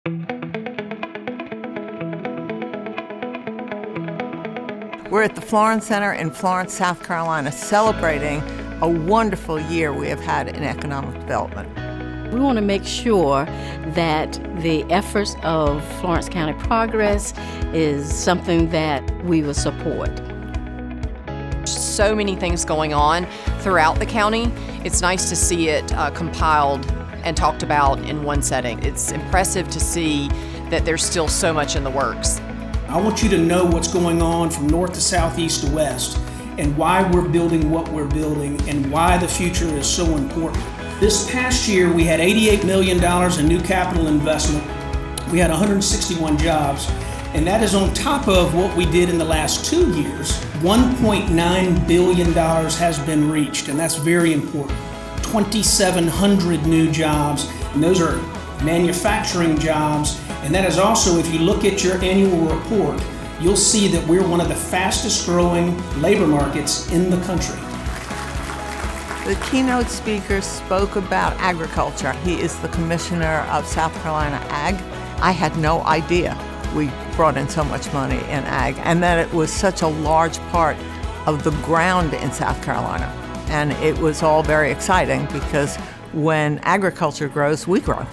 We're at the Florence Center in Florence, South Carolina, celebrating a wonderful year we have had in economic development. We want to make sure that the efforts of Florence County Progress is something that we will support. So many things going on throughout the county. It's nice to see it compiled and talked about in one setting. It's impressive to see that there's still so much in the works. I want you to know what's going on from north to south, east to west, and why we're building what we're building and why the future is so important. This past year, we had $88 million in new capital investment. We had 161 jobs, and that is on top of what we did in the last 2 years. $1.9 billion has been reached, and that's very important. 2,700 new jobs, and those are manufacturing jobs. And that is also, if you look at your annual report, you'll see that we're one of the fastest growing labor markets in the country. The keynote speaker spoke about agriculture. He is the commissioner of South Carolina Ag. I had no idea we brought in so much money in ag and that it was such a large part of the ground in South Carolina. And it was all very exciting because when agriculture grows, we grow.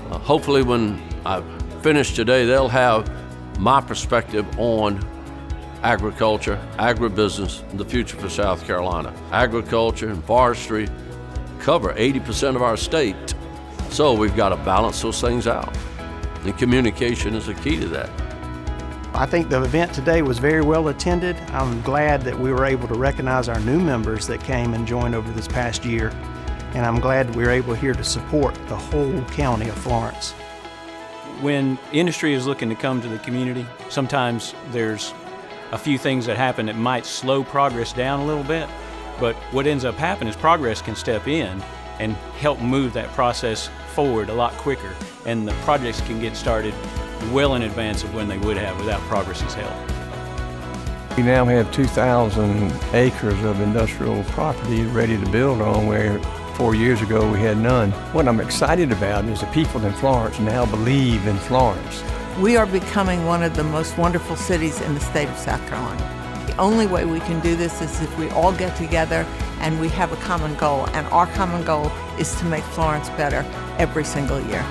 Hopefully when I finish today, they'll have my perspective on agriculture, agribusiness, and the future for South Carolina. Agriculture and forestry cover 80% of our state, so we've got to balance those things out. And communication is the key to that. I think the event today was very well attended. I'm glad that we were able to recognize our new members that came and joined over this past year. And I'm glad we were able here to support the whole county of Florence. When industry is looking to come to the community, sometimes there's a few things that happen that might slow progress down a little bit, but what ends up happening is progress can step in and help move that process forward a lot quicker, and the projects can get started well in advance of when they would have without progress's help. We now have 2,000 acres of industrial property ready to build on, where 4 years ago we had none. What I'm excited about is the people in Florence now believe in Florence. We are becoming one of the most wonderful cities in the state of South Carolina. The only way we can do this is if we all get together and we have a common goal, and our common goal is to make Florence better every single year.